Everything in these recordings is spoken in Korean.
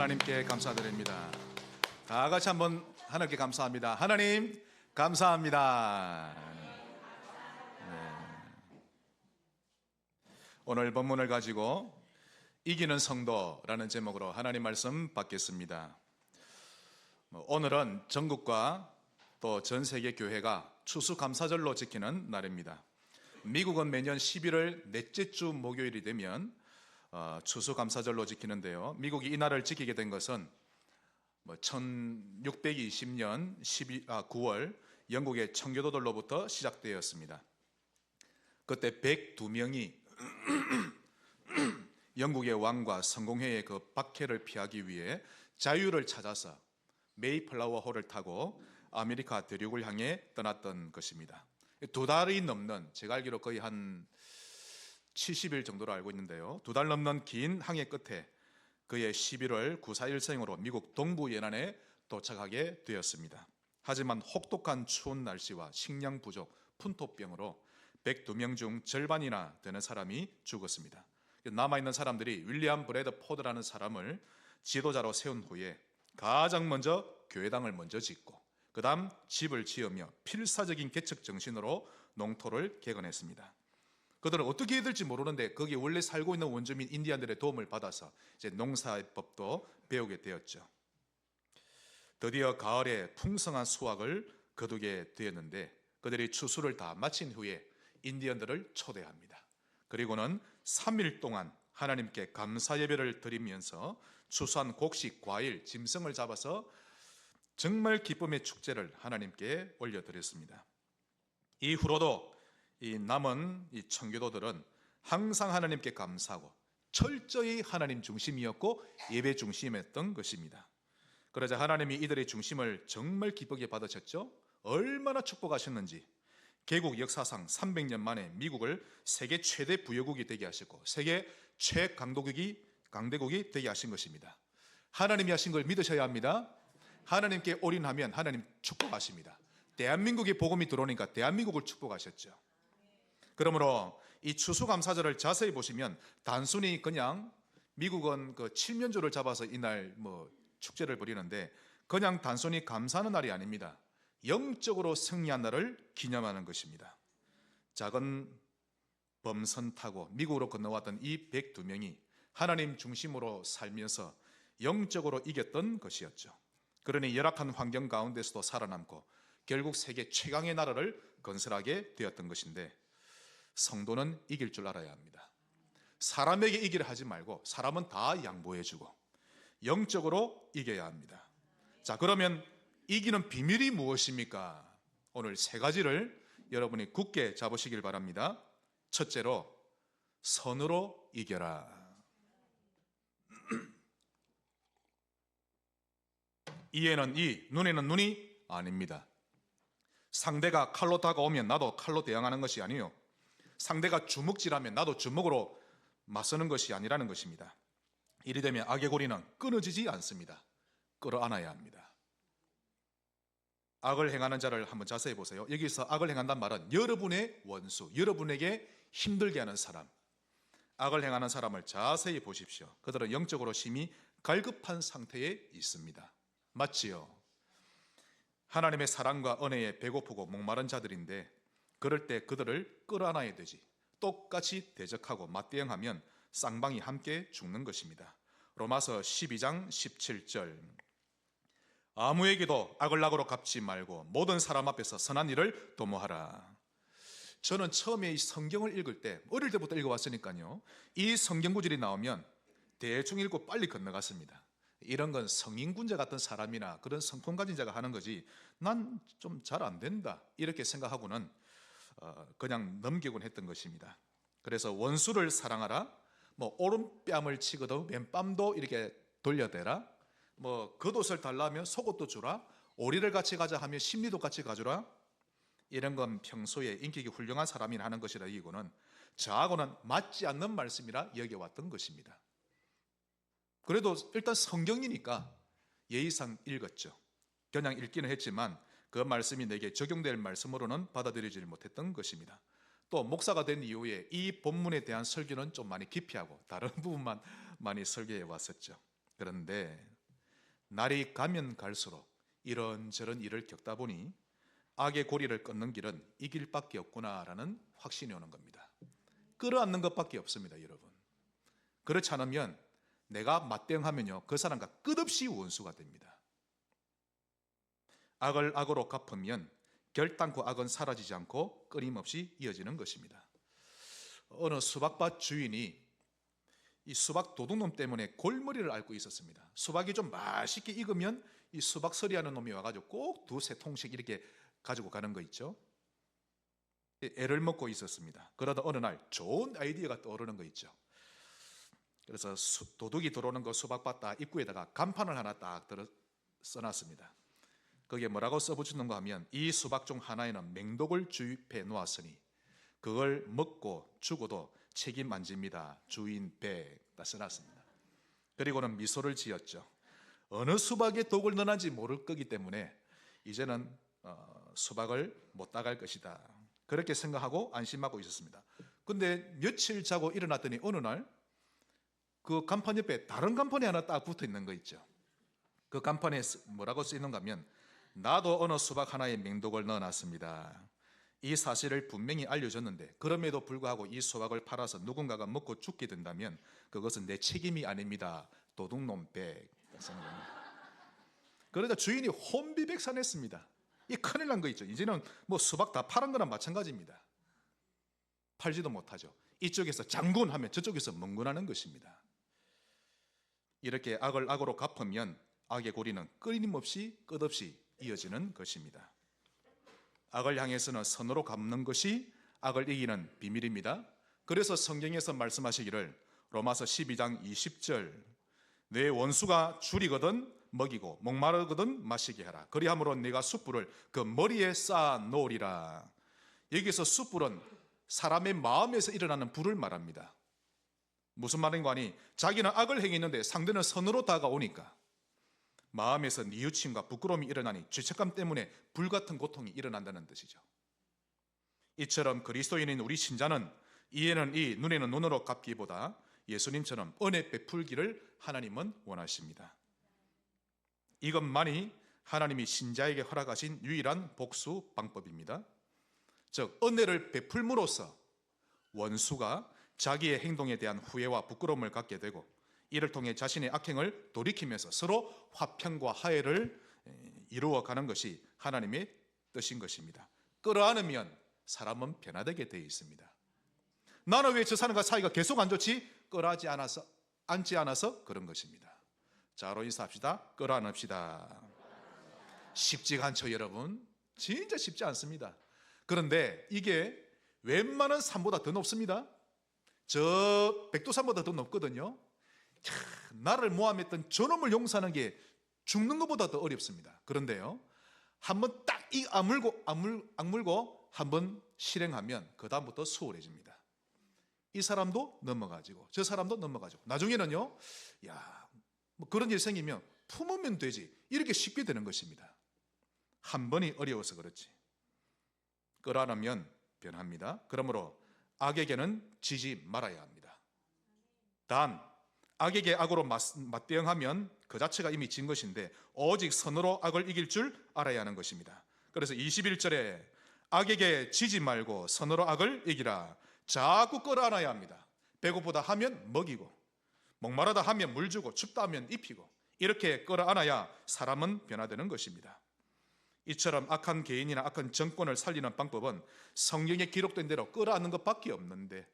하나님께 감사드립니다. 다 같이 한번 하나님께 감사합니다. 하나님 감사합니다. 네. 오늘 본문을 가지고 이기는 성도라는 제목으로 하나님 말씀 받겠습니다. 오늘은 전국과 또 전 세계 교회가 추수감사절로 지키는 날입니다. 미국은 매년 11월 넷째 주 목요일이 되면 추수감사절로 지키는데요. 미국이 이 날을 지키게 된 것은 1620년 9월 영국의 청교도들로부터 시작되었습니다. 그때 102명이 영국의 왕과 성공회의 그 박해를 피하기 위해 자유를 찾아서 메이플라워 호를 타고 아메리카 대륙을 향해 떠났던 것입니다. 두 달이 넘는, 제가 알기로 거의 한 70일 정도로 알고 있는데요. 두 달 넘는 긴 항해 끝에 그의 11월 941생으로 미국 동부 연안에 도착하게 되었습니다. 하지만 혹독한 추운 날씨와 식량 부족, 풍토병으로 102명 중 절반이나 되는 사람이 죽었습니다. 남아있는 사람들이 윌리엄 브래드 포드라는 사람을 지도자로 세운 후에 가장 먼저 교회당을 먼저 짓고 그 다음 집을 지으며 필사적인 개척 정신으로 농토를 개건했습니다. 그들은 어떻게 해야 될지 모르는데 거기에 원래 살고 있는 원주민 인디안들의 도움을 받아서 이제 농사법도 배우게 되었죠. 드디어 가을에 풍성한 수확을 거두게 되었는데 그들이 추수를 다 마친 후에 인디언들을 초대합니다. 그리고는 3일 동안 하나님께 감사 예배를 드리면서 추수한 곡식, 과일, 짐승을 잡아서 정말 기쁨의 축제를 하나님께 올려드렸습니다. 이후로도 이 남은 이 청교도들은 항상 하나님께 감사하고 철저히 하나님 중심이었고 예배 중심이었던 것입니다. 그러자 하나님이 이들의 중심을 정말 기쁘게 받으셨죠. 얼마나 축복하셨는지 개국 역사상 300년 만에 미국을 세계 최대 부여국이 되게 하셨고 세계 최강대국이 되게 하신 것입니다. 하나님이 하신 걸 믿으셔야 합니다. 하나님께 올인하면 하나님 축복하십니다. 대한민국에 복음이 들어오니까 대한민국을 축복하셨죠. 그러므로 이 추수감사절을 자세히 보시면 단순히 그냥 미국은 그 칠면조를 잡아서 이날 축제를 벌이는데 그냥 단순히 감사하는 날이 아닙니다. 영적으로 승리한 날을 기념하는 것입니다. 작은 범선 타고 미국으로 건너왔던 이 102명이 하나님 중심으로 살면서 영적으로 이겼던 것이었죠. 그러니 열악한 환경 가운데서도 살아남고 결국 세계 최강의 나라를 건설하게 되었던 것인데 성도는 이길 줄 알아야 합니다. 사람에게 이기려 하지 말고 사람은 다 양보해주고 영적으로 이겨야 합니다. 자, 그러면 이기는 비밀이 무엇입니까? 오늘 세 가지를 여러분이 굳게 잡으시길 바랍니다. 첫째로 선으로 이겨라. 이에는 이, 눈에는 눈이 아닙니다. 상대가 칼로 다가오면 나도 칼로 대항하는 것이 아니요 상대가 주먹질하면 나도 주먹으로 맞서는 것이 아니라는 것입니다. 이리 되면 악의 고리는 끊어지지 않습니다. 끌어안아야 합니다. 악을 행하는 자를 한번 자세히 보세요. 여기서 악을 행한다는 말은 여러분의 원수, 여러분에게 힘들게 하는 사람, 악을 행하는 사람을 자세히 보십시오. 그들은 영적으로 심히 갈급한 상태에 있습니다. 맞지요? 하나님의 사랑과 은혜에 배고프고 목마른 자들인데 그럴 때 그들을 끌어안아야 되지. 똑같이 대적하고 맞대응하면 쌍방이 함께 죽는 것입니다. 로마서 12장 17절 아무에게도 악을 악으로 갚지 말고 모든 사람 앞에서 선한 일을 도모하라. 저는 처음에 이 성경을 읽을 때 어릴 때부터 읽어왔으니까요 이 성경 구절이 나오면 대충 읽고 빨리 건너갔습니다. 이런 건 성인군자 같은 사람이나 그런 성품 가진 자가 하는 거지 난 좀 잘 안 된다 이렇게 생각하고는 그냥 넘기곤 했던 것입니다. 그래서 원수를 사랑하라, 오른뺨을 치고도 왼뺨도 이렇게 돌려대라, 겉옷을 달라면 속옷도 주라, 오리를 같이 가자 하면 심리도 같이 가주라. 이런 건 평소에 인격이 훌륭한 사람이 하는 것이라 이거는 저하고는 맞지 않는 말씀이라 여겨왔던 것입니다. 그래도 일단 성경이니까 예의상 읽었죠. 그냥 읽기는 했지만 그 말씀이 내게 적용될 말씀으로는 받아들이지 못했던 것입니다. 또 목사가 된 이후에 이 본문에 대한 설교는 좀 많이 기피하고 다른 부분만 많이 설교해 왔었죠. 그런데 날이 가면 갈수록 이런저런 일을 겪다 보니 악의 고리를 끊는 길은 이 길밖에 없구나라는 확신이 오는 겁니다. 끌어안는 것밖에 없습니다, 여러분. 그렇지 않으면 내가 맞대응하면요, 그 사람과 끝없이 원수가 됩니다. 악을 악으로 갚으면 결단코 악은 사라지지 않고 끊임없이 이어지는 것입니다. 어느 수박밭 주인이 이 수박 도둑놈 때문에 골머리를 앓고 있었습니다. 수박이 좀 맛있게 익으면 이 수박 서리하는 놈이 와가지고 꼭 두세 통씩 이렇게 가지고 가는 거 있죠. 애를 먹고 있었습니다. 그러다 어느 날 좋은 아이디어가 떠오르는 거 있죠. 그래서 도둑이 들어오는 거 수박밭 딱 입구에다가 간판을 하나 딱 써놨습니다. 거기에 뭐라고 써붙였는가 하면 이 수박 중 하나에는 맹독을 주입해 놓았으니 그걸 먹고 죽어도 책임 안 집니다. 주인 배 다 써놨습니다. 그리고는 미소를 지었죠. 어느 수박에 독을 넣었는지 모를 거기 때문에 이제는 수박을 못 따갈 것이다. 그렇게 생각하고 안심하고 있었습니다. 근데 며칠 자고 일어났더니 어느 날 그 간판 옆에 다른 간판이 하나 딱 붙어 있는 거 있죠. 그 간판에 뭐라고 써 있는가 하면 나도 어느 수박 하나에 맹독을 넣어놨습니다. 이 사실을 분명히 알려줬는데 그럼에도 불구하고 이 수박을 팔아서 누군가가 먹고 죽게 된다면 그것은 내 책임이 아닙니다. 도둑놈 백. 그러다 주인이 혼비백산했습니다. 이 큰일 난 거 있죠. 이제는 뭐 수박 다 파는 거나 마찬가지입니다. 팔지도 못하죠. 이쪽에서 장군하면 저쪽에서 멍군하는 것입니다. 이렇게 악을 악으로 갚으면 악의 고리는 끊임없이 끝없이 이어지는 것입니다. 악을 향해서는 선으로 갚는 것이 악을 이기는 비밀입니다. 그래서 성경에서 말씀하시기를 로마서 12장 20절 내 원수가 줄이거든 먹이고 목마르거든 마시게 하라. 그리함으로 네가 숯불을 그 머리에 쌓아 놓으리라. 여기서 숯불은 사람의 마음에서 일어나는 불을 말합니다. 무슨 말인가 하니 자기는 악을 행했는데 상대는 선으로 다가오니까 마음에서 뉘우침과 부끄러움이 일어나니 죄책감 때문에 불같은 고통이 일어난다는 뜻이죠. 이처럼 그리스도인인 우리 신자는 이에는 이 눈에는 눈으로 갚기보다 예수님처럼 은혜 베풀기를 하나님은 원하십니다. 이것만이 하나님이 신자에게 허락하신 유일한 복수 방법입니다. 즉 은혜를 베풀므로써 원수가 자기의 행동에 대한 후회와 부끄러움을 갖게 되고 이를 통해 자신의 악행을 돌이키면서 서로 화평과 화해를 이루어가는 것이 하나님의 뜻인 것입니다. 끌어안으면 사람은 변화되게 되어 있습니다. 나는 왜 저 사람과 사이가 계속 안 좋지? 앉지 않아서 그런 것입니다. 자로 인사합시다. 끌어안읍시다. 쉽지가 않죠, 여러분. 진짜 쉽지 않습니다. 그런데 이게 웬만한 산보다 더 높습니다. 저 백두산보다 더 높거든요. 나를 모함했던 저놈을 용서하는 게 죽는 것보다 더 어렵습니다. 그런데요, 한번 딱 이 악물고 한번 실행하면 그 다음부터 수월해집니다. 이 사람도 넘어가지고 저 사람도 넘어가지고 나중에는요, 뭐 그런 일 생기면 품으면 되지 이렇게 쉽게 되는 것입니다. 한 번이 어려워서 그렇지. 끌어안으면 변합니다. 그러므로 악에게는 지지 말아야 합니다. 단 악에게 악으로 맞대응하면 그 자체가 이미 진 것인데 오직 선으로 악을 이길 줄 알아야 하는 것입니다. 그래서 21절에 악에게 지지 말고 선으로 악을 이기라. 자꾸 끌어안아야 합니다. 배고프다 하면 먹이고 목마르다 하면 물 주고 춥다 하면 입히고 이렇게 끌어안아야 사람은 변화되는 것입니다. 이처럼 악한 개인이나 악한 정권을 살리는 방법은 성경에 기록된 대로 끌어안는 것밖에 없는데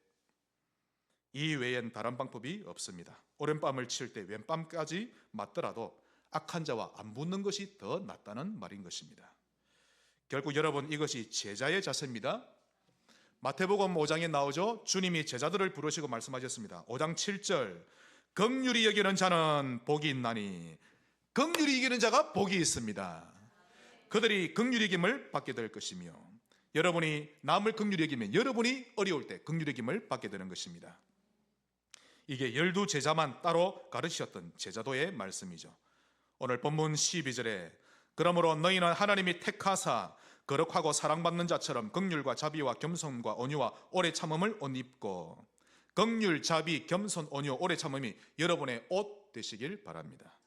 이 외엔 다른 방법이 없습니다. 오른밤을 칠 때 왼밤까지 맞더라도 악한 자와 안 붙는 것이 더 낫다는 말인 것입니다. 결국 여러분 이것이 제자의 자세입니다. 마태복음 5장에 나오죠. 주님이 제자들을 부르시고 말씀하셨습니다. 5장 7절 긍휼히 여기는 자는 복이 있나니 긍휼히 여기는 자가 복이 있습니다. 그들이 긍휼히 여김을 받게 될 것이며 여러분이 남을 긍휼히 여기면 여러분이 어려울 때 긍휼히 여김을 받게 되는 것입니다. 이게 12제자만 따로 가르치셨던 제자도의 말씀이죠. 오늘 본문 12절에 그러므로 너희는 하나님이 택하사 거룩하고 사랑받는 자처럼 긍휼과 자비와 겸손과 온유와 오래 참음을 옷 입고 긍휼, 자비, 겸손, 온유, 오래 참음이 여러분의 옷 되시길 바랍니다.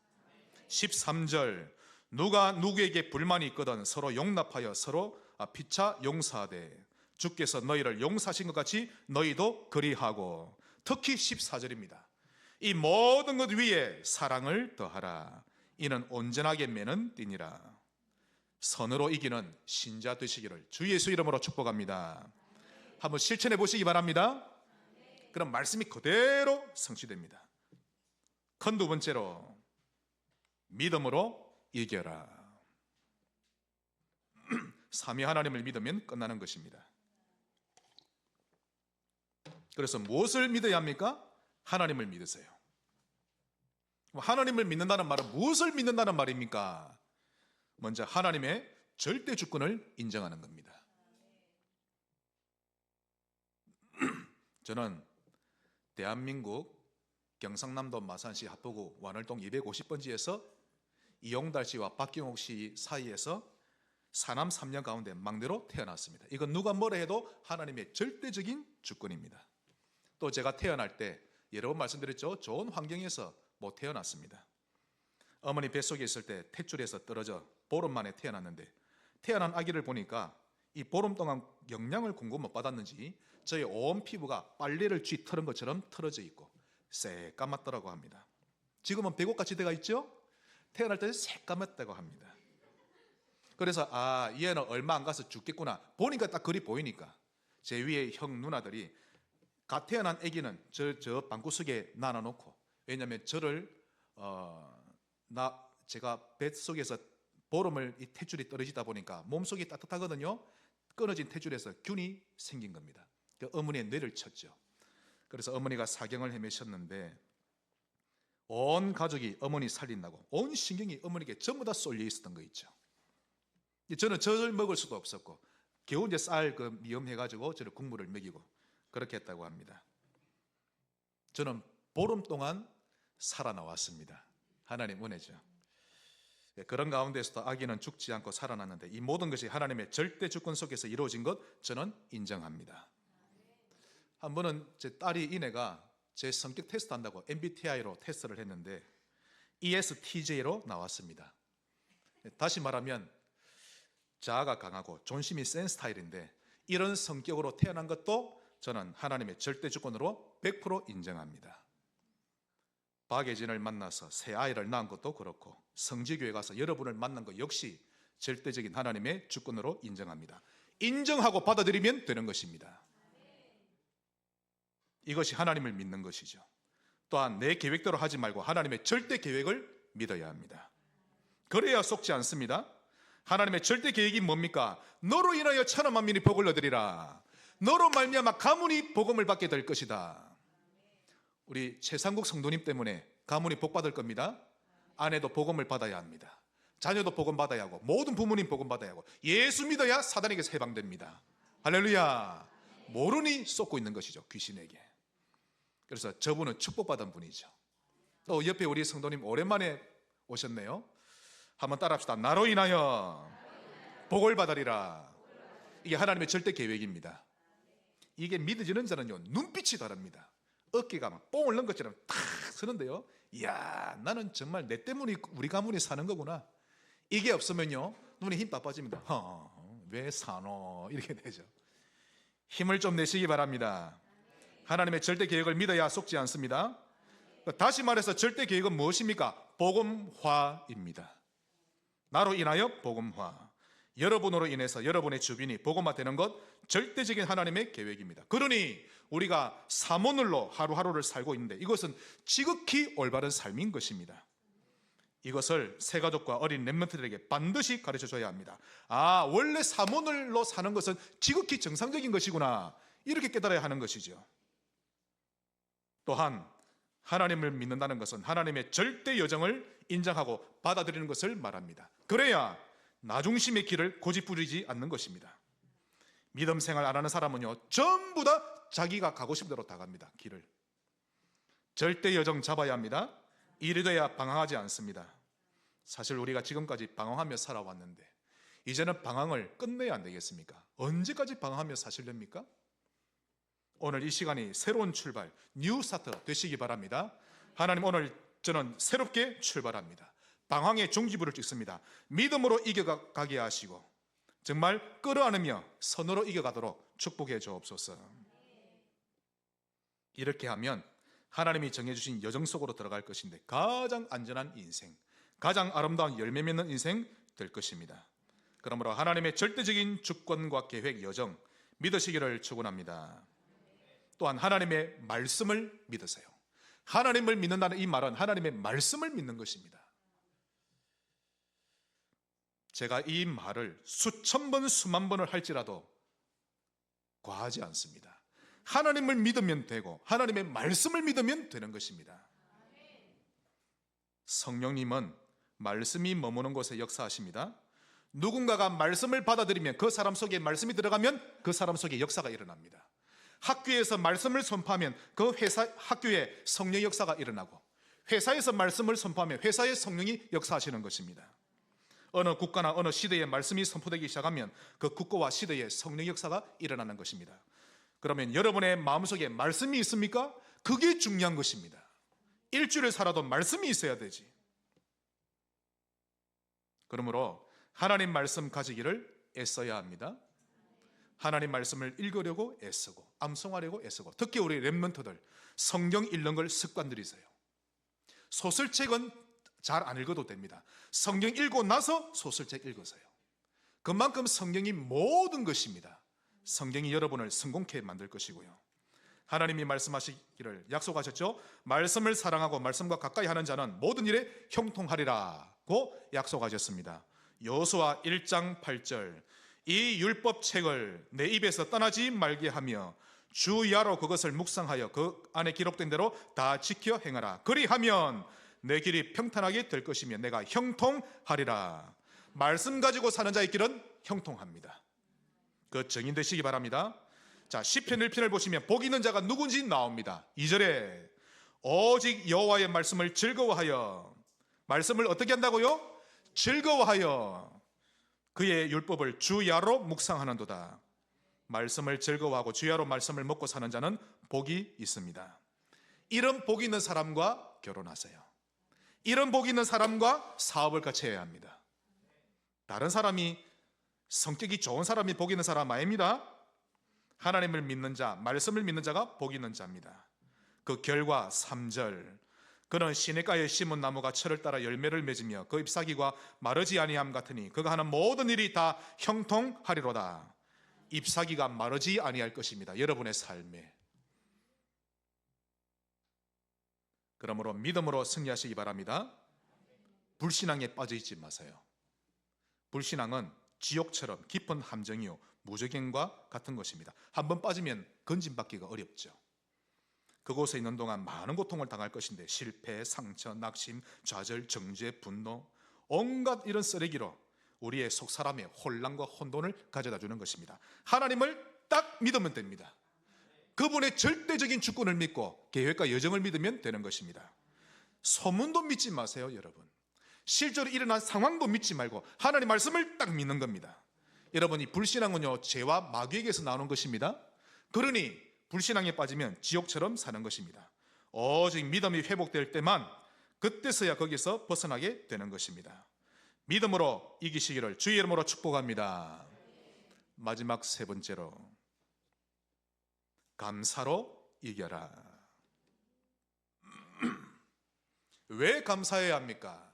13절, 누가 누구에게 불만이 있거든 서로 용납하여 서로 피차 용서하되 주께서 너희를 용서하신 것 같이 너희도 그리하고. 특히 14절입니다. 이 모든 것 위에 사랑을 더하라. 이는 온전하게 매는 띠니라. 선으로 이기는 신자 되시기를 주 예수 이름으로 축복합니다. 한번 실천해 보시기 바랍니다. 그럼 말씀이 그대로 성취됩니다. 큰 두 번째로, 믿음으로 이겨라. 삼위 하나님을 믿으면 끝나는 것입니다. 그래서 무엇을 믿어야 합니까? 하나님을 믿으세요. 하나님을 믿는다는 말은 무엇을 믿는다는 말입니까? 먼저 하나님의 절대 주권을 인정하는 겁니다. 저는 대한민국 경상남도 마산시 하포구 완월동 250번지에서 이용달 씨와 박경옥 씨 사이에서 사남 3녀 가운데 막내로 태어났습니다. 이건 누가 뭐라 해도 하나님의 절대적인 주권입니다. 또 제가 태어날 때 여러 번 말씀드렸죠. 좋은 환경에서 못 태어났습니다. 어머니 뱃속에 있을 때 탯줄에서 떨어져 보름 만에 태어났는데, 태어난 아기를 보니까 이 보름 동안 영양을 공급 못 받았는지 저희 온 피부가 빨래를 쥐 털은 것처럼 털어져 있고 새까맣더라고 합니다. 지금은 백옥같이 돼가 있죠? 태어날 때는 새까맣다고 합니다. 그래서 얘는 얼마 안 가서 죽겠구나. 보니까 딱 그리 보이니까 제 위에 형 누나들이 갓 태어난 아기는 저 방구석에 놔놓고, 왜냐하면 저를 제가 뱃속에서 보름을 이 탯줄이 떨어지다 보니까 몸속이 따뜻하거든요. 끊어진 탯줄에서 균이 생긴 겁니다. 그 어머니의 뇌를 쳤죠. 그래서 어머니가 사경을 헤매셨는데 온 가족이 어머니 살린다고 온 신경이 어머니께 전부 다 쏠려 있었던 거 있죠. 저는 젖을 먹을 수도 없었고 겨우 이제 쌀 미염해가지고 저를 국물을 먹이고 그렇게 했다고 합니다. 저는 보름 동안 살아나왔습니다. 하나님 은혜죠. 그런 가운데서도 아기는 죽지 않고 살아났는데 이 모든 것이 하나님의 절대 주권 속에서 이루어진 것 저는 인정합니다. 한 번은 제 딸이 이내가 제 성격 테스트 한다고 MBTI로 테스트를 했는데 ESTJ로 나왔습니다. 다시 말하면 자아가 강하고 존심이 센 스타일인데 이런 성격으로 태어난 것도 저는 하나님의 절대 주권으로 100% 인정합니다. 박예진을 만나서 새 아이를 낳은 것도 그렇고 성지교회 가서 여러분을 만난 것 역시 절대적인 하나님의 주권으로 인정합니다. 인정하고 받아들이면 되는 것입니다. 이것이 하나님을 믿는 것이죠. 또한 내 계획대로 하지 말고 하나님의 절대 계획을 믿어야 합니다. 그래야 속지 않습니다. 하나님의 절대 계획이 뭡니까? 너로 인하여 천하 만민이 복을 얻으리라. 너로 말미암아 가문이 복음을 받게 될 것이다. 우리 최상국 성도님 때문에 가문이 복 받을 겁니다. 아내도 복음을 받아야 합니다. 자녀도 복음 받아야 하고 모든 부모님 복음 받아야 하고 예수 믿어야 사단에게서 해방됩니다. 할렐루야. 모르니 쏟고 있는 것이죠, 귀신에게. 그래서 저분은 축복받은 분이죠. 또 옆에 우리 성도님 오랜만에 오셨네요. 한번 따라합시다. 나로 인하여 복을 받으리라. 이게 하나님의 절대 계획입니다. 이게 믿어지는 자는요 눈빛이 다릅니다. 어깨가 막 뽕을 넣은 것처럼 탁 서는데요, 이야 나는 정말 내 때문에 우리 가문이 사는 거구나. 이게 없으면요 눈에 힘 빠빠집니다. 왜 사노 이렇게 되죠. 힘을 좀 내시기 바랍니다. 하나님의 절대 계획을 믿어야 속지 않습니다. 다시 말해서 절대 계획은 무엇입니까? 복음화입니다. 나로 인하여 복음화. 여러분으로 인해서 여러분의 주변이 복음화 되는 것 절대적인 하나님의 계획입니다. 그러니 우리가 사모늘로 하루하루를 살고 있는데 이것은 지극히 올바른 삶인 것입니다. 이것을 새가족과 어린 렘넌트들에게 반드시 가르쳐줘야 합니다. 원래 사모늘로 사는 것은 지극히 정상적인 것이구나, 이렇게 깨달아야 하는 것이죠. 또한 하나님을 믿는다는 것은 하나님의 절대 여정을 인정하고 받아들이는 것을 말합니다. 그래야 나중심의 길을 고집부리지 않는 것입니다. 믿음 생활 안 하는 사람은요 전부 다 자기가 가고 싶은 대로 다 갑니다. 길을 절대 여정 잡아야 합니다. 이래 돼야 방황하지 않습니다. 사실 우리가 지금까지 방황하며 살아왔는데 이제는 방황을 끝내야 안 되겠습니까? 언제까지 방황하며 사시렵니까? 오늘 이 시간이 새로운 출발, 뉴 스타트 되시기 바랍니다. 하나님 오늘 저는 새롭게 출발합니다. 방황의 종지부를 찍습니다. 믿음으로 이겨가게 하시고 정말 끌어안으며 선으로 이겨가도록 축복해 주옵소서. 이렇게 하면 하나님이 정해주신 여정 속으로 들어갈 것인데 가장 안전한 인생, 가장 아름다운 열매 맺는 인생 될 것입니다. 그러므로 하나님의 절대적인 주권과 계획, 여정 믿으시기를 축원합니다. 또한 하나님의 말씀을 믿으세요. 하나님을 믿는다는 이 말은 하나님의 말씀을 믿는 것입니다. 제가 이 말을 수천 번, 수만 번을 할지라도 과하지 않습니다. 하나님을 믿으면 되고 하나님의 말씀을 믿으면 되는 것입니다. 성령님은 말씀이 머무는 곳에 역사하십니다. 누군가가 말씀을 받아들이면 그 사람 속에 말씀이 들어가면 그 사람 속에 역사가 일어납니다. 학교에서 말씀을 선포하면 그 학교에 성령의 역사가 일어나고, 회사에서 말씀을 선포하면 회사의 성령이 역사하시는 것입니다. 어느 국가나 어느 시대에 말씀이 선포되기 시작하면 그 국가와 시대에 성령의 역사가 일어나는 것입니다. 그러면 여러분의 마음속에 말씀이 있습니까? 그게 중요한 것입니다. 일주일을 살아도 말씀이 있어야 되지. 그러므로 하나님 말씀 가지기를 애써야 합니다. 하나님 말씀을 읽으려고 애쓰고 암송하려고 애쓰고, 특히 우리 렘넌트들 성경 읽는 걸 습관 들이세요. 소설책은 잘 안 읽어도 됩니다. 성경 읽고 나서 소설책 읽으세요. 그만큼 성경이 모든 것입니다. 성경이 여러분을 성공케 만들 것이고요. 하나님이 말씀하시기를 약속하셨죠. 말씀을 사랑하고 말씀과 가까이 하는 자는 모든 일에 형통하리라고 약속하셨습니다. 여호수아 1장 8절, 이 율법책을 내 입에서 떠나지 말게 하며 주야로 그것을 묵상하여 그 안에 기록된 대로 다 지켜 행하라. 그리하면 내 길이 평탄하게 될 것이며 내가 형통하리라. 말씀 가지고 사는 자의 길은 형통합니다. 그 증인되시기 바랍니다. 자, 시편 1편을 보시면 복 있는 자가 누군지 나옵니다. 2절에 오직 여호와의 말씀을 즐거워하여, 말씀을 어떻게 한다고요? 즐거워하여 그의 율법을 주야로 묵상하는도다. 말씀을 즐거워하고 주야로 말씀을 먹고 사는 자는 복이 있습니다. 이런 복이 있는 사람과 결혼하세요. 이런 복이 있는 사람과 사업을 같이 해야 합니다. 다른 사람이, 성격이 좋은 사람이 복이 있는 사람 아닙니다. 하나님을 믿는 자, 말씀을 믿는 자가 복이 있는 자입니다. 그 결과 3절, 그는 시냇가에 심은 나무가 철을 따라 열매를 맺으며 그 잎사귀가 마르지 아니함 같으니 그가 하는 모든 일이 다 형통하리로다. 잎사귀가 마르지 아니할 것입니다. 여러분의 삶에. 그러므로 믿음으로 승리하시기 바랍니다. 불신앙에 빠져 있지 마세요. 불신앙은 지옥처럼 깊은 함정이요 무저갱과 같은 것입니다. 한번 빠지면 건진받기가 어렵죠. 그곳에 있는 동안 많은 고통을 당할 것인데 실패, 상처, 낙심, 좌절, 정죄, 분노, 온갖 이런 쓰레기로 우리의 속사람의 혼란과 혼돈을 가져다 주는 것입니다. 하나님을 딱 믿으면 됩니다. 그분의 절대적인 주권을 믿고 계획과 여정을 믿으면 되는 것입니다. 소문도 믿지 마세요, 여러분. 실제로 일어난 상황도 믿지 말고 하나님 말씀을 딱 믿는 겁니다. 여러분, 이 불신앙은요 죄와 마귀에게서 나오는 것입니다. 그러니 불신앙에 빠지면 지옥처럼 사는 것입니다. 오직 믿음이 회복될 때만, 그때서야 거기서 벗어나게 되는 것입니다. 믿음으로 이기시기를 주의 이름으로 축복합니다. 마지막 세 번째로, 감사로 이겨라. 왜 감사해야 합니까?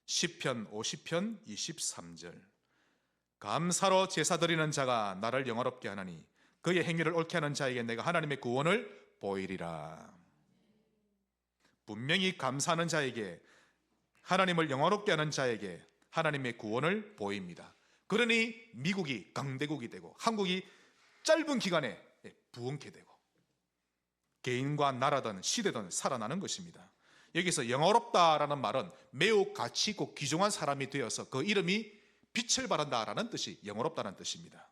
시편 50편 23절, 감사로 제사 드리는 자가 나를 영화롭게 하나니 그의 행위를 옳게 하는 자에게 내가 하나님의 구원을 보이리라. 분명히 감사하는 자에게, 하나님을 영화롭게 하는 자에게 하나님의 구원을 보입니다. 그러니 미국이 강대국이 되고 한국이 짧은 기간에 부흥케 되고 개인과 나라든 시대든 살아나는 것입니다. 여기서 영화롭다라는 말은 매우 가치 있고 귀중한 사람이 되어서 그 이름이 빛을 발한다라는 뜻이 영화롭다는 뜻입니다.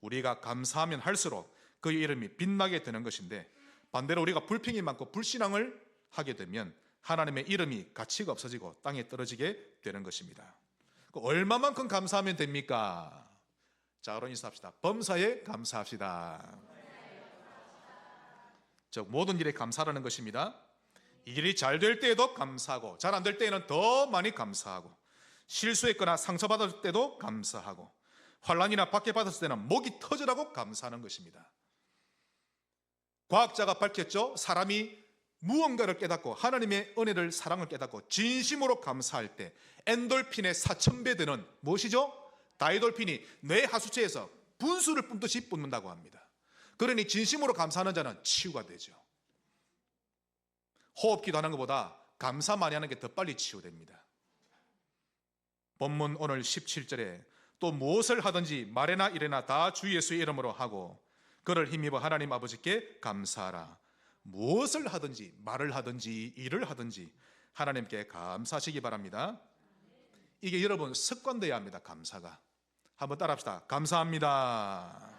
우리가 감사하면 할수록 그 이름이 빛나게 되는 것인데, 반대로 우리가 불평이 많고 불신앙을 하게 되면 하나님의 이름이 가치가 없어지고 땅에 떨어지게 되는 것입니다. 얼마만큼 감사하면 됩니까? 자, 그럼 인사합시다. 범사에 감사합시다. 즉 모든 일에 감사라는 것입니다. 일이 잘 될 때에도 감사하고, 잘 안 될 때에는 더 많이 감사하고, 실수했거나 상처받을 때도 감사하고, 환난이나 박해받았을 때는 목이 터지라고 감사하는 것입니다. 과학자가 밝혔죠. 사람이 무언가를 깨닫고 하나님의 은혜를, 사랑을 깨닫고 진심으로 감사할 때 엔돌핀의 4000배 되는 무엇이죠? 다이돌핀이 뇌 하수체에서 분수를 뿜듯이 뿜는다고 합니다. 그러니 진심으로 감사하는 자는 치유가 되죠. 호흡기도 하는 것보다 감사 많이 하는 게 더 빨리 치유됩니다. 본문 오늘 17절에 또 무엇을 하든지 말이나 일이나 다 주 예수의 이름으로 하고 그를 힘입어 하나님 아버지께 감사하라. 무엇을 하든지 말을 하든지 일을 하든지 하나님께 감사하시기 바랍니다. 이게 여러분 습관되어야 합니다. 감사가. 한번 따라합시다. 감사합니다.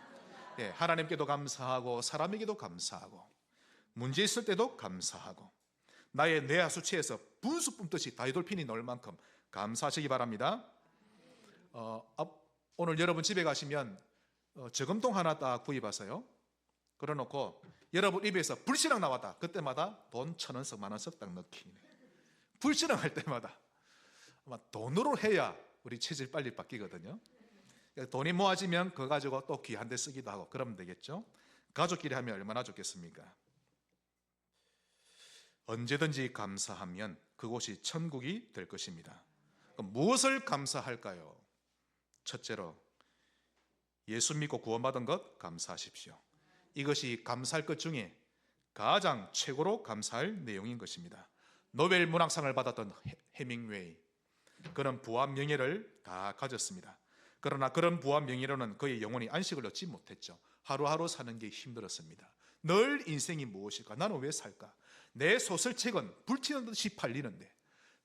예, 하나님께도 감사하고 사람에게도 감사하고 문제 있을 때도 감사하고 나의 뇌 하수체에서 분수 뿜듯이 다이돌핀이 나올 만큼 감사하시기 바랍니다. 오늘 여러분 집에 가시면 저금통 하나 딱 구입하세요. 그래놓고 여러분 입에서 불신앙 나왔다. 그때마다 돈 1,000원씩 10,000원씩 딱 넣기. 불신앙 할 때마다 아마 돈으로 해야 우리 체질 빨리 바뀌거든요. 돈이 모아지면 그거 가지고 또 귀한 데 쓰기도 하고 그러면 되겠죠. 가족끼리 하면 얼마나 좋겠습니까? 언제든지 감사하면 그곳이 천국이 될 것입니다. 그럼 무엇을 감사할까요? 첫째로 예수 믿고 구원받은 것 감사하십시오. 이것이 감사할 것 중에 가장 최고로 감사할 내용인 것입니다. 노벨 문학상을 받았던 해밍웨이, 그는 부와 명예를 다 가졌습니다. 그러나 그런 부와 명예로는 그의 영혼이 안식을 얻지 못했죠. 하루하루 사는 게 힘들었습니다. 늘 인생이 무엇일까? 나는 왜 살까? 내 소설책은 불튀는 듯이 팔리는데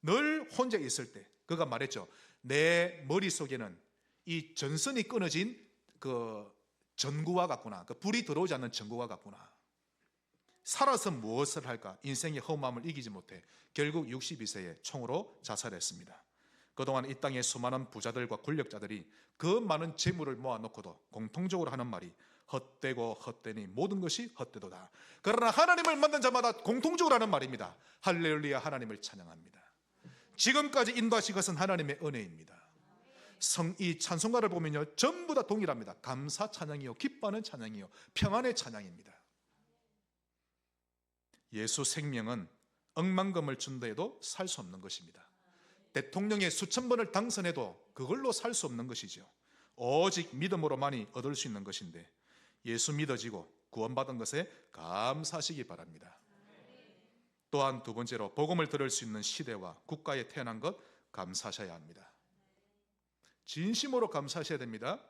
늘 혼자 있을 때 그가 말했죠. 내 머릿속에는 이 전선이 끊어진 그 전구와 같구나. 그 불이 들어오지 않는 전구와 같구나. 살아서 무엇을 할까? 인생의 허무함을 이기지 못해 결국 62세에 총으로 자살했습니다. 그동안 이 땅의 수많은 부자들과 권력자들이 그 많은 재물을 모아놓고도 공통적으로 하는 말이 헛되고 헛되니 모든 것이 헛되도다. 그러나 하나님을 만난 자마다 공통적으로 하는 말입니다. 할렐루야, 하나님을 찬양합니다. 지금까지 인도하신 것은 하나님의 은혜입니다. 이 찬송가를 보면요 전부 다 동일합니다. 감사 찬양이요, 기뻐하는 찬양이요, 평안의 찬양입니다. 예수 생명은 억만금을 준다 해도 살 수 없는 것입니다. 대통령의 수천 번을 당선해도 그걸로 살 수 없는 것이죠. 오직 믿음으로만이 얻을 수 있는 것인데 예수 믿어지고 구원받은 것에 감사하시기 바랍니다. 또한 두 번째로 복음을 들을 수 있는 시대와 국가에 태어난 것 감사하셔야 합니다. 진심으로 감사하셔야 됩니다.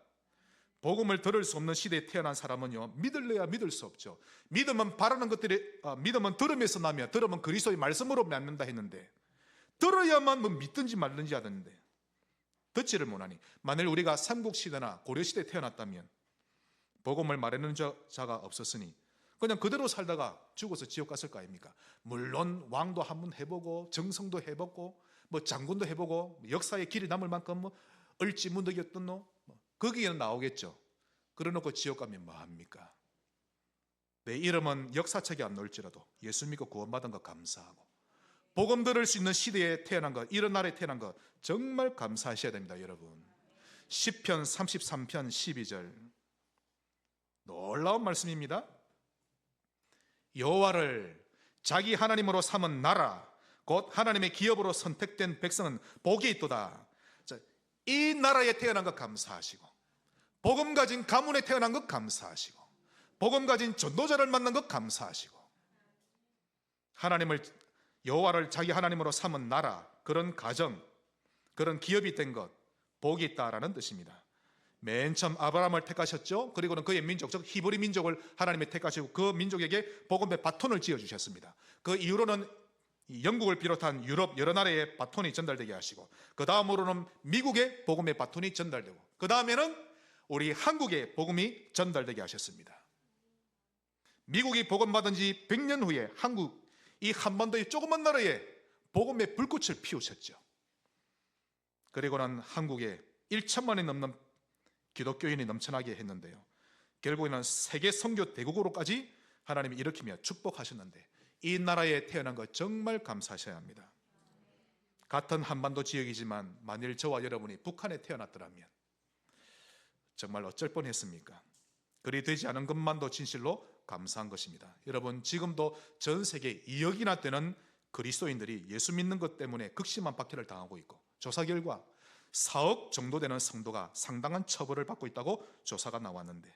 복음을 들을 수 없는 시대에 태어난 사람은요 믿을래야 믿을 수 없죠. 믿음은 바라는 것들이 믿음은 들음에서 나며 들음은 그리스도의 말씀으로 맺는다 했는데 들어야만 뭐 믿든지 말든지 하던데 듣지를 못하니 만일 우리가 삼국시대나 고려시대에 태어났다면 복음을 말하는 자가 없었으니 그냥 그대로 살다가 죽어서 지옥 갔을 거 아닙니까? 물론 왕도 한번 해보고 정성도 해보고 뭐 장군도 해보고 역사의 길이 남을 만큼 뭐 을지문덕이었던 놈 거기에는 나오겠죠. 그래놓고 지옥 가면 뭐합니까? 내 이름은 역사책에 안 나올지라도 예수 믿고 구원받은 것 감사하고 복음 들을 수 있는 시대에 태어난 것, 이런 날에 태어난 것 정말 감사하셔야 됩니다. 여러분 시편 33편 12절 놀라운 말씀입니다. 여호와를 자기 하나님으로 삼은 나라 곧 하나님의 기업으로 선택된 백성은 복이 있도다. 이 나라에 태어난 것 감사하시고 복음 가진 가문에 태어난 것 감사하시고 복음 가진 전도자를 만난 것 감사하시고 하나님을 여호와를 자기 하나님으로 삼은 나라, 그런 가정, 그런 기업이 된 것 복이 있다라는 뜻입니다. 맨 처음 아브라함을 택하셨죠. 그리고는 그의 민족, 즉 히브리 민족을 하나님이 택하시고 그 민족에게 복음의 바톤을 지어주셨습니다. 그 이후로는 영국을 비롯한 유럽 여러 나라에 바톤이 전달되게 하시고 그 다음으로는 미국에 복음의 바톤이 전달되고 그 다음에는 우리 한국에 복음이 전달되게 하셨습니다. 미국이 복음 받은 지 100년 후에 한국 이 한반도의 조그만 나라에 복음의 불꽃을 피우셨죠. 그리고는 한국에 1천만이 넘는 기독교인이 넘쳐나게 했는데요 결국에는 세계 선교 대국으로까지 하나님이 일으키며 축복하셨는데 이 나라에 태어난 것 정말 감사하셔야 합니다. 같은 한반도 지역이지만 만일 저와 여러분이 북한에 태어났더라면 정말 어쩔 뻔했습니까? 그리 되지 않은 것만도 진실로 감사한 것입니다. 여러분, 지금도 전 세계 2억이나 되는 그리스도인들이 예수 믿는 것 때문에 극심한 박해를 당하고 있고, 조사 결과 4억 정도 되는 성도가 상당한 처벌을 받고 있다고 조사가 나왔는데,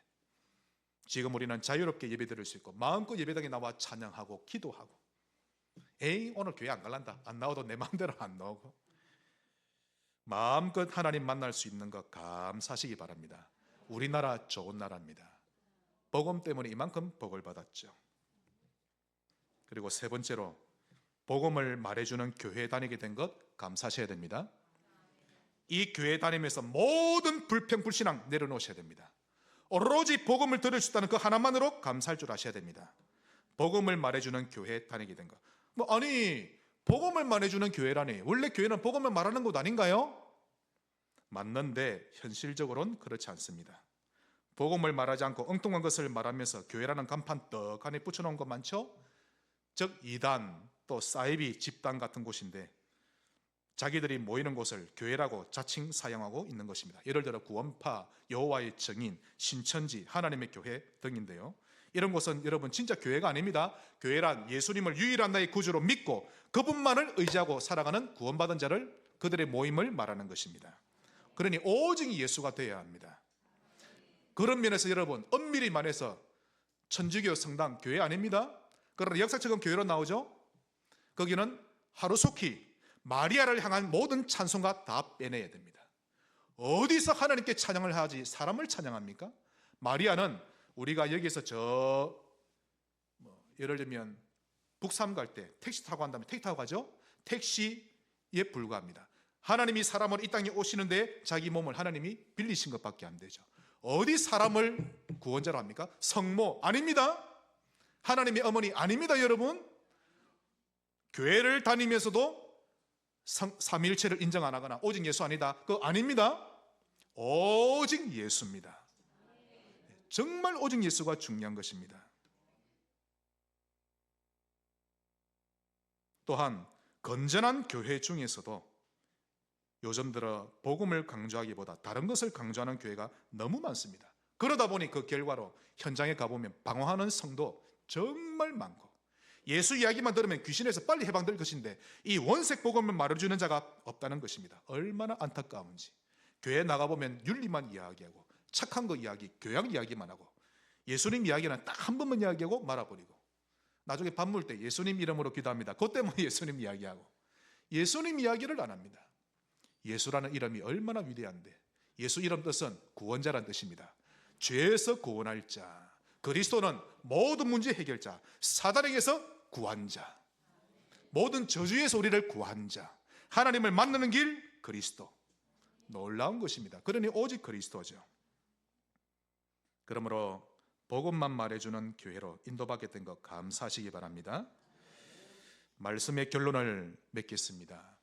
지금 우리는 자유롭게 예배드릴 수 있고 마음껏 예배당에 나와 찬양하고 기도하고, 에이 오늘 교회 안 갈란다, 안 나와도 내 마음대로 안 나오고, 마음껏 하나님 만날 수 있는 것 감사하시기 바랍니다. 우리나라 좋은 나라입니다. 복음 때문에 이만큼 복을 받았죠. 그리고 세 번째로, 복음을 말해주는 교회에 다니게 된 것 감사하셔야 됩니다. 이 교회 다니면서 모든 불평불신앙 내려놓으셔야 됩니다. 오로지 복음을 들을 수 있다는 그 하나만으로 감사할 줄 아셔야 됩니다. 복음을 말해주는 교회에 다니게 된 것. 아니 복음을 말해주는 교회라니, 원래 교회는 복음을 말하는 곳 아닌가요? 맞는데 현실적으로는 그렇지 않습니다. 복음을 말하지 않고 엉뚱한 것을 말하면서 교회라는 간판 떡하니 붙여놓은 것 많죠? 즉 이단, 또 사이비 집단 같은 곳인데 자기들이 모이는 곳을 교회라고 자칭 사용하고 있는 것입니다. 예를 들어 구원파, 여호와의 증인, 신천지, 하나님의 교회 등인데요, 이런 곳은 여러분 진짜 교회가 아닙니다. 교회란 예수님을 유일한 나의 구주로 믿고 그분만을 의지하고 살아가는 구원받은 자를, 그들의 모임을 말하는 것입니다. 그러니 오직 예수가 되어야 합니다. 그런 면에서 여러분, 엄밀히 말해서 천주교 성당 교회 아닙니다. 그러나 역사책은 교회로 나오죠. 거기는 하루속히 마리아를 향한 모든 찬송가 다 빼내야 됩니다. 어디서 하나님께 찬양을 하지 사람을 찬양합니까? 마리아는 우리가 여기서 예를 들면 북삼 갈 때 택시 타고 한다면 택시 타고 가죠. 택시에 불과합니다. 하나님이 사람을 이 땅에 오시는데 자기 몸을 하나님이 빌리신 것밖에 안 되죠. 어디 사람을 구원자로 합니까? 성모 아닙니다. 하나님의 어머니 아닙니다. 여러분, 교회를 다니면서도 삼위일체를 인정 안 하거나 오직 예수 아니다, 그거 아닙니다. 오직 예수입니다. 정말 오직 예수가 중요한 것입니다. 또한 건전한 교회 중에서도 요즘 들어 복음을 강조하기보다 다른 것을 강조하는 교회가 너무 많습니다. 그러다 보니 그 결과로 현장에 가보면 방황하는 성도 정말 많고, 예수 이야기만 들으면 귀신에서 빨리 해방될 것인데 이 원색 복음을 말해주는 자가 없다는 것입니다. 얼마나 안타까운지. 교회에 나가보면 윤리만 이야기하고 착한 거 이야기, 교양 이야기만 하고, 예수님 이야기는 딱 한 번만 이야기하고 말아버리고, 나중에 밥 먹을 때 예수님 이름으로 기도합니다. 그것 때문에 예수님 이야기하고, 예수님 이야기를 안 합니다. 예수라는 이름이 얼마나 위대한데, 예수 이름 뜻은 구원자란 뜻입니다. 죄에서 구원할 자, 그리스도는 모든 문제 해결자, 사단에게서 구한자, 모든 저주에서 우리를 구한 자, 하나님을 만나는 길 그리스도. 놀라운 것입니다. 그러니 오직 그리스도죠. 그러므로 복음만 말해주는 교회로 인도받게 된 것 감사하시기 바랍니다. 말씀의 결론을 맺겠습니다.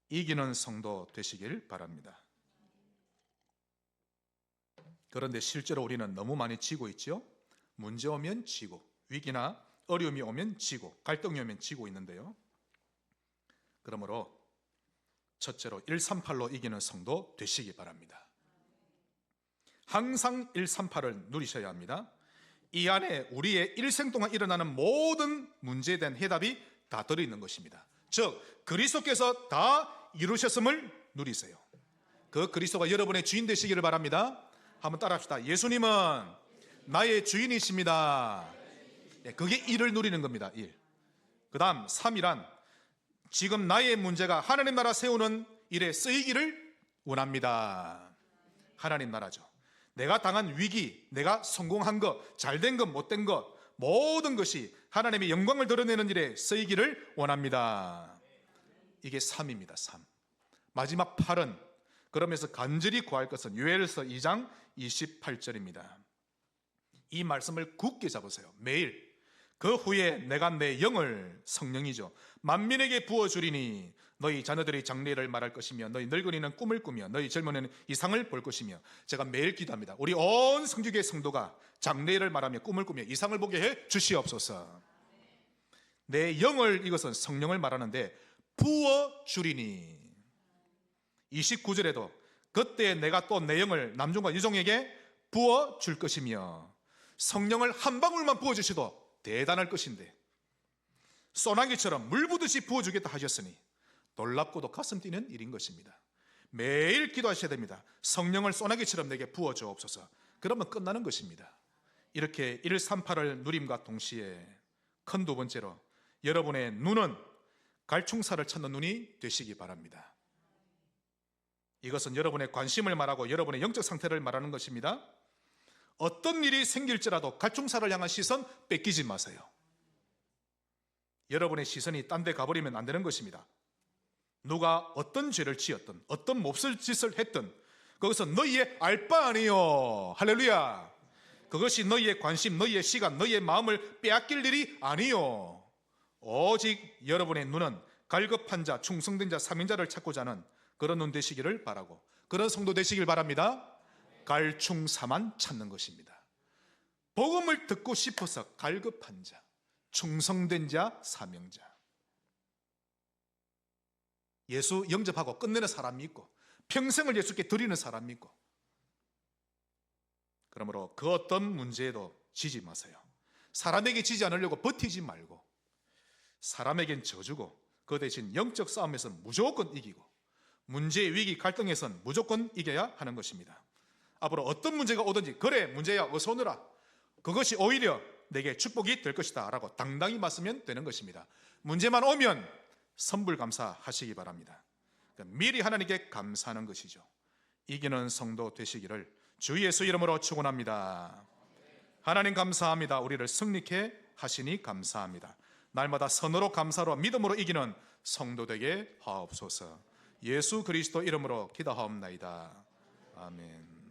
이기는 성도 되시길 바랍니다. 그런데 실제로 우리는 너무 많이 지고 있죠. 문제 오면 지고, 위기나 어려움이 오면 지고, 갈등이 오면 지고 있는데요, 그러므로 첫째로 138로 이기는 성도 되시기 바랍니다. 항상 138을 누리셔야 합니다. 이 안에 우리의 일생 동안 일어나는 모든 문제에 대한 해답이 다 들어있는 것입니다. 즉 그리스도께서 다 이루셨음을 누리세요. 그 그리스도가 여러분의 주인 되시기를 바랍니다. 한번 따라합시다. 예수님은 나의 주인이십니다. 네, 그게 1을 누리는 겁니다. 1. 그 다음 3이란 지금 나의 문제가 하나님 나라 세우는 일에 쓰이기를 원합니다. 하나님 나라죠. 내가 당한 위기, 내가 성공한 것, 잘된 것, 못된 것, 모든 것이 하나님의 영광을 드러내는 일에 쓰이기를 원합니다. 이게 3입니다. 3. 마지막 8은 그러면서 간절히 구할 것은 요엘서 2장 28절입니다. 이 말씀을 굳게 잡으세요. 매일. 그 후에 내가 내 영을, 성령이죠, 만민에게 부어주리니 너희 자녀들이 장래를 말할 것이며 너희 늙은이는 꿈을 꾸며 너희 젊은이는 이상을 볼 것이며. 제가 매일 기도합니다. 우리 온 성주교의 성도가 장래를 말하며 꿈을 꾸며 이상을 보게 해 주시옵소서. 내 영을, 이것은 성령을 말하는데 부어주리니. 29절에도 그때 내가 또 내 영을 남종과 여종에게 부어줄 것이며, 성령을 한 방울만 부어주셔도 대단할 것인데 소나기처럼 물 부듯이 부어주겠다 하셨으니 놀랍고도 가슴 뛰는 일인 것입니다. 매일 기도하셔야 됩니다. 성령을 소나기처럼 내게 부어주옵소서. 그러면 끝나는 것입니다. 이렇게 138을 누림과 동시에 큰 두 번째로, 여러분의 눈은 갈충사를 찾는 눈이 되시기 바랍니다. 이것은 여러분의 관심을 말하고 여러분의 영적 상태를 말하는 것입니다. 어떤 일이 생길지라도 갈충사를 향한 시선 뺏기지 마세요. 여러분의 시선이 딴 데 가버리면 안 되는 것입니다. 누가 어떤 죄를 지었든 어떤 몹쓸 짓을 했든 그것은 너희의 알 바 아니요. 할렐루야. 그것이 너희의 관심, 너희의 시간, 너희의 마음을 빼앗길 일이 아니요. 오직 여러분의 눈은 갈급한 자, 충성된 자, 사명자를 찾고자 하는 그런 눈 되시기를 바라고, 그런 성도 되시길 바랍니다. 갈충사만 찾는 것입니다. 복음을 듣고 싶어서 갈급한 자, 충성된 자, 사명자. 예수 영접하고 끝내는 사람이 있고 평생을 예수께 드리는 사람이 있고, 그러므로 그 어떤 문제에도 지지 마세요. 사람에게 지지 않으려고 버티지 말고, 사람에겐 져주고 그 대신 영적 싸움에서는 무조건 이기고 문제, 위기, 갈등에서는 무조건 이겨야 하는 것입니다. 앞으로 어떤 문제가 오든지 그래 문제야 어서 오너라, 그것이 오히려 내게 축복이 될 것이다 라고 당당히 맞으면 되는 것입니다. 문제만 오면 선불감사하시기 바랍니다. 그러니까 미리 하나님께 감사하는 것이죠. 이기는 성도 되시기를 주 예수 이름으로 축원합니다. 하나님 감사합니다. 우리를 승리케 하시니 감사합니다. 날마다 선으로 감사로 믿음으로 이기는 성도 되게 하옵소서. 예수 그리스도 이름으로 기도하옵나이다. 아멘.